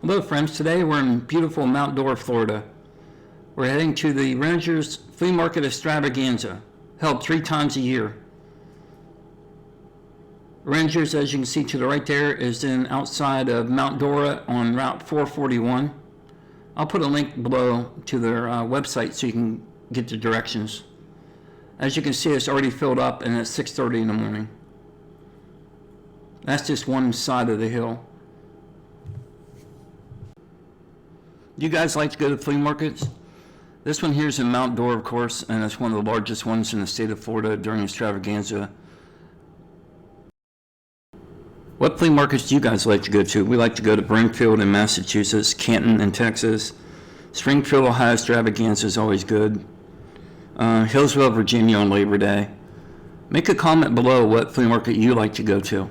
Hello friends, today we're in beautiful Mt Dora, Florida. We're heading to the Renningers Flea Market Extravaganza, held 3 times a year. Renningers, as you can see to the right there, is in outside of Mt Dora on Route 441. I'll put a link below to their website so you can get the directions. As you can see, it's already filled up and it's 6:30 in the morning. That's just one side of the hill. Do you guys like to go to flea markets? This one here is in Mt Dora, of course, and it's one of the largest ones in the state of Florida during Extravaganza. What flea markets do you guys like to go to? We like to go to Springfield in Massachusetts, Canton in Texas. Springfield, Ohio Extravaganza is always good. Hillsville, Virginia on Labor Day. Make a comment below what flea market you like to go to.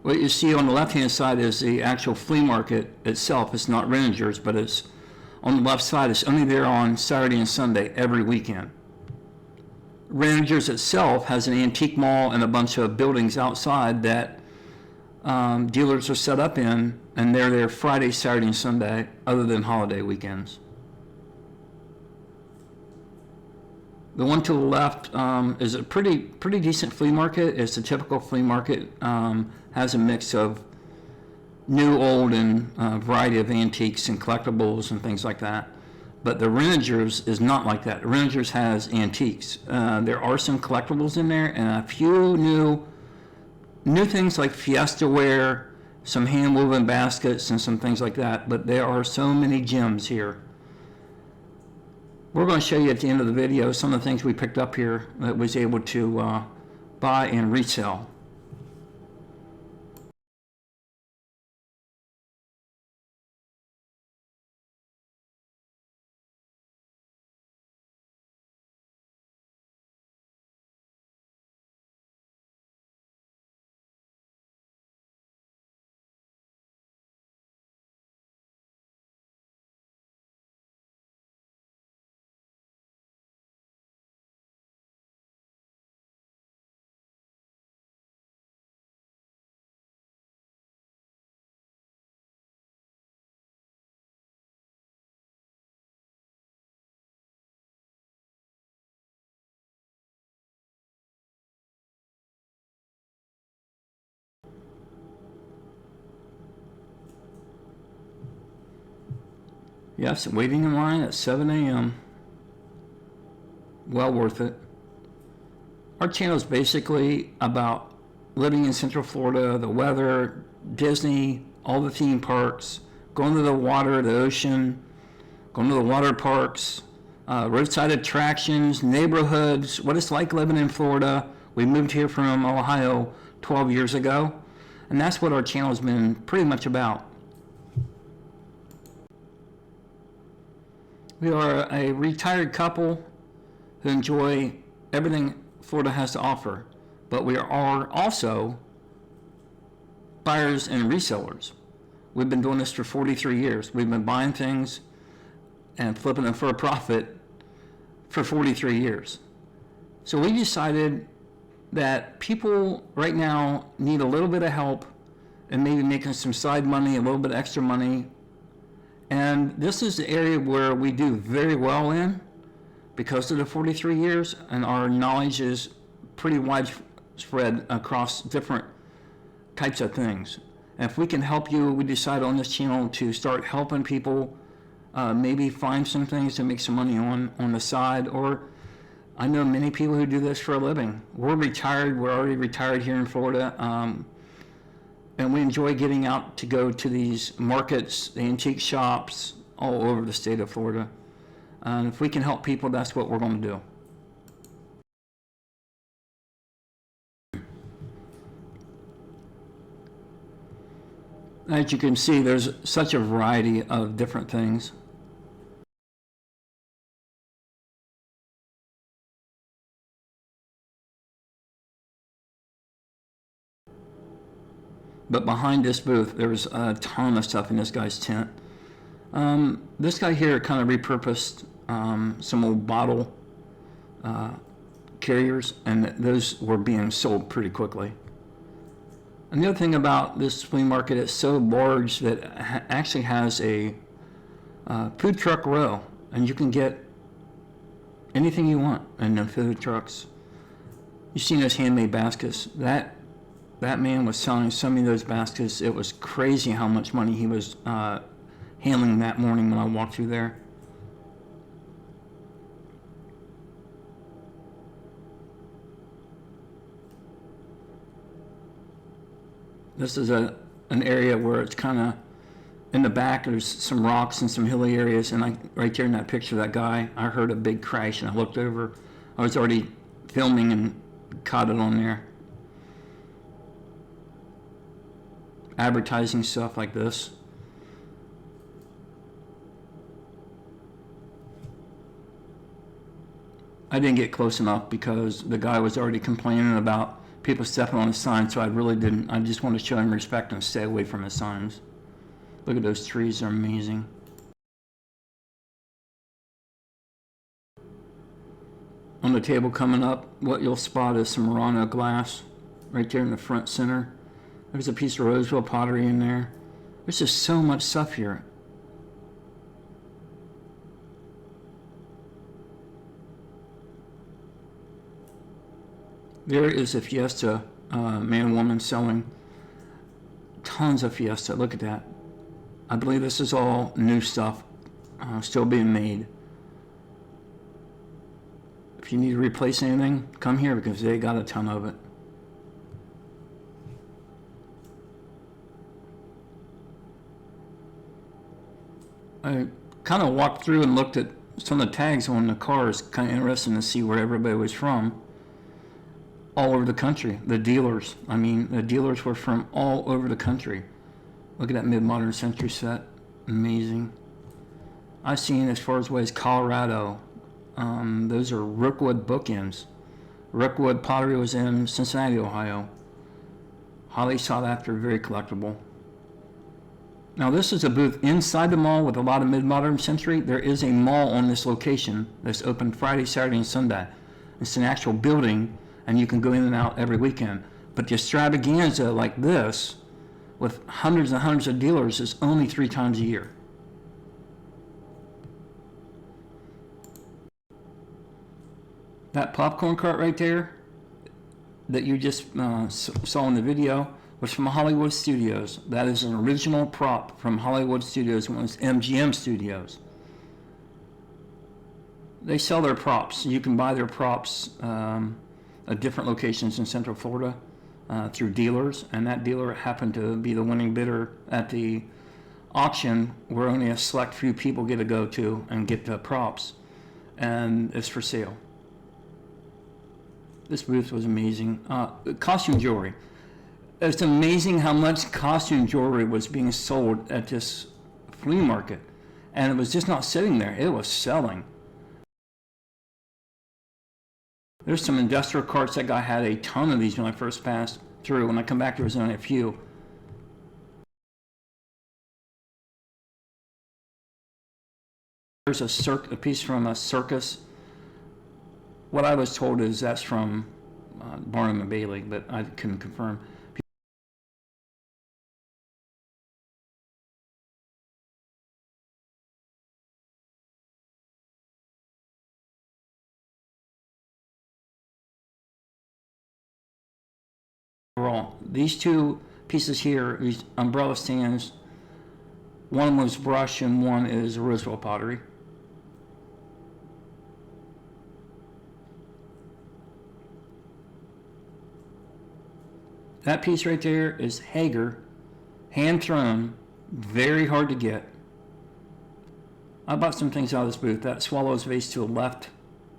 What you see on the left-hand side is the actual flea market itself. It's not Renningers, but it's on the left side. It's only there on Saturday and Sunday every weekend. Renningers itself has an antique mall and a bunch of buildings outside that dealers are set up in, and they're there Friday, Saturday, and Sunday, other than holiday weekends. The one to the left is a pretty decent flea market. It's a typical flea market. Has a mix of new, old, and a variety of antiques and collectibles and things like that. But the Renningers is not like that. Renningers has antiques. There are some collectibles in there and a few new things like Fiesta ware, some hand-woven baskets, and some things like that. But there are so many gems here. We're going to show you at the end of the video some of the things we picked up here that was able to buy and resell. Yes, waiting in line at 7 a.m. Well worth it. Our channel is basically about living in Central Florida, the weather, Disney, all the theme parks, going to the water, the ocean, going to the water parks, roadside attractions, neighborhoods, what it's like living in Florida. We moved here from Ohio 12 years ago, and that's what our channel has been pretty much about. We are a retired couple who enjoy everything Florida has to offer, but we are also buyers and resellers. We've been doing this for 43 years. We've been buying things and flipping them for a profit for 43 years. So we decided that people right now need a little bit of help and maybe making some side money, a little bit extra money. And this is the area where we do very well in because of the 43 years, and our knowledge is pretty widespread across different types of things. And if we can help you, we decide on this channel to start helping people maybe find some things to make some money on the side. Or I know many people who do this for a living. We're retired. We're already retired here in Florida. And we enjoy getting out to go to these markets, the antique shops, all over the state of Florida. And if we can help people, that's what we're going to do. As you can see, there's such a variety of different things. But behind this booth, there was a ton of stuff in this guy's tent. This guy here kind of repurposed some old bottle carriers, and those were being sold pretty quickly. And the other thing about this flea market, it's so large that it actually has a food truck row, and you can get anything you want in the food trucks. You've seen those handmade baskets. That man was selling so many of those baskets. It was crazy how much money he was handling that morning when I walked through there. This is an area where it's kind of in the back. There's some rocks and some hilly areas, and right there in that picture of that guy, I heard a big crash, and I looked over. I was already filming and caught it on there. Advertising stuff like this. I didn't get close enough because the guy was already complaining about people stepping on his signs, so I really didn't. I just wanted to show him respect and stay away from his signs. Look at those trees, they're amazing. On the table coming up, what you'll spot is some Murano glass right there in the front center. There's a piece of Roseville pottery in there. There's just so much stuff here. There is a Fiesta, man and woman selling tons of Fiesta. Look at that. I believe this is all new stuff, still being made. If you need to replace anything, come here because they got a ton of it. I kind of walked through and looked at some of the tags on the cars. Kind of interesting to see where everybody was from. All over the country. The dealers, I mean, the dealers were from all over the country. Look at that mid-modern century set. Amazing. I've seen as far away as Colorado. Those are Rookwood bookends. Rookwood pottery was in Cincinnati, Ohio. Highly sought after, very collectible. Now this is a booth inside the mall with a lot of mid-modern century. There is a mall on this location that's open Friday, Saturday, and Sunday. It's an actual building, and you can go in and out every weekend. But the Extravaganza like this, with hundreds and hundreds of dealers, is only 3 times a year. That popcorn cart right there that you just saw in the video was from Hollywood Studios. That is an original prop from Hollywood Studios when it was MGM Studios. They sell their props. You can buy their props at different locations in Central Florida through dealers, and that dealer happened to be the winning bidder at the auction where only a select few people get to go to and get the props, and it's for sale. This booth was amazing. Costume jewelry. It's amazing how much costume jewelry was being sold at this flea market, and it was just not sitting there, it was selling. There's some industrial carts. That guy had a ton of these when I first passed through. When I come back, there was only a few. There's a piece from a circus. What I was told is that's from Barnum and Bailey, but I couldn't confirm. These 2 pieces here, these umbrella stands, one was brush and one is Roseville pottery. That piece right there is Hager, hand thrown, very hard to get. I bought some things out of this booth. That swallow's vase to the left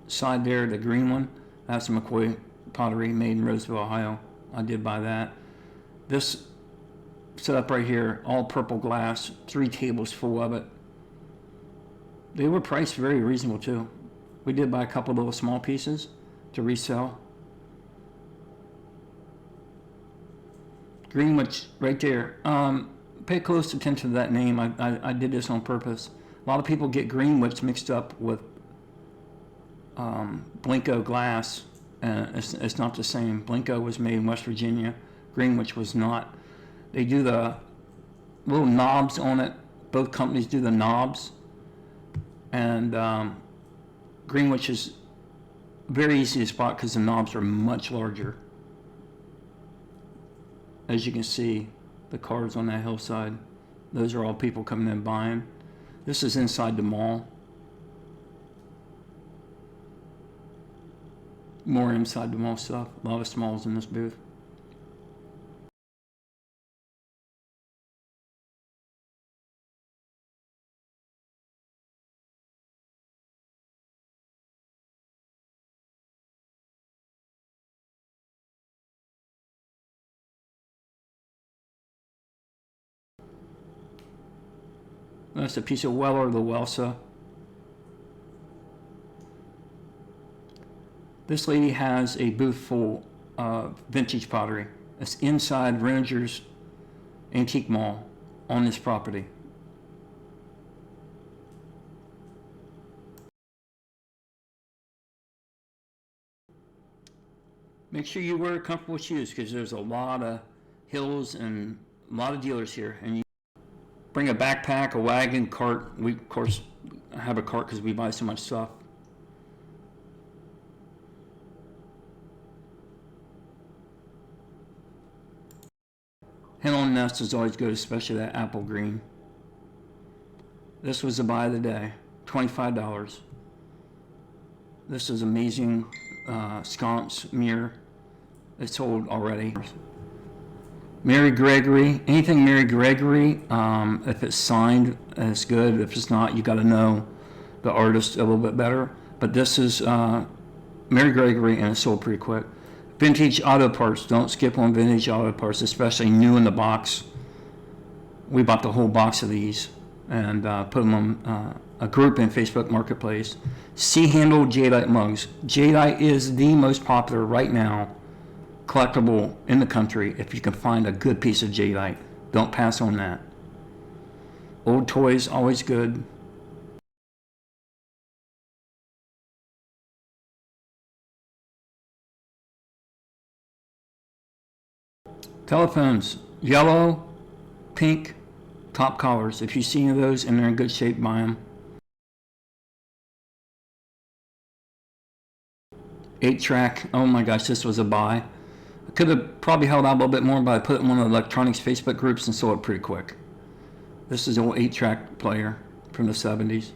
side there, the green one, that's McCoy pottery made in Roseville, Ohio. I did buy that. This setup right here, all purple glass, 3 tables full of it. They were priced very reasonable too. We did buy a couple of little small pieces to resell. Greenwich, right there. Pay close attention to that name. I did this on purpose. A lot of people get Greenwich mixed up with Blinko glass, and it's not the same. Blinko was made in West Virginia. Greenwich was not. They do the little knobs on it. Both companies do the knobs, and Greenwich is very easy to spot because the knobs are much larger. As you can see, the cars on that hillside, those are all people coming in buying. This is inside the mall. More inside the mall stuff. A lot of smalls in this booth. That's a piece of Weller Lewelsa. This lady has a booth full of vintage pottery. It's inside Renningers Antique Mall on this property. Make sure you wear comfortable shoes because there's a lot of hills and a lot of dealers here. And you bring a backpack, a wagon, cart. We, of course, have a cart because we buy so much stuff. Hen on nest is always good, especially that apple green. This was the buy of the day, $25. This is amazing sconce mirror. It's sold already. Mary Gregory, anything Mary Gregory, if it's signed, it's good. If it's not, you got to know the artist a little bit better. But this is Mary Gregory, and it's sold pretty quick. Vintage auto parts, don't skip on vintage auto parts, especially new in the box. We bought the whole box of these and put them on a group in Facebook Marketplace. C-handle jadeite mugs. Jadeite is the most popular right now collectible in the country. If you can find a good piece of jadeite, don't pass on that. Old toys, always good. Telephones, yellow, pink, top collars. If you see any of those and they're in good shape, buy them. 8-track, oh my gosh, this was a buy. I could have probably held out a little bit more, but I put it in one of the electronics Facebook groups and sold it pretty quick. This is an old 8-track player from the 70s.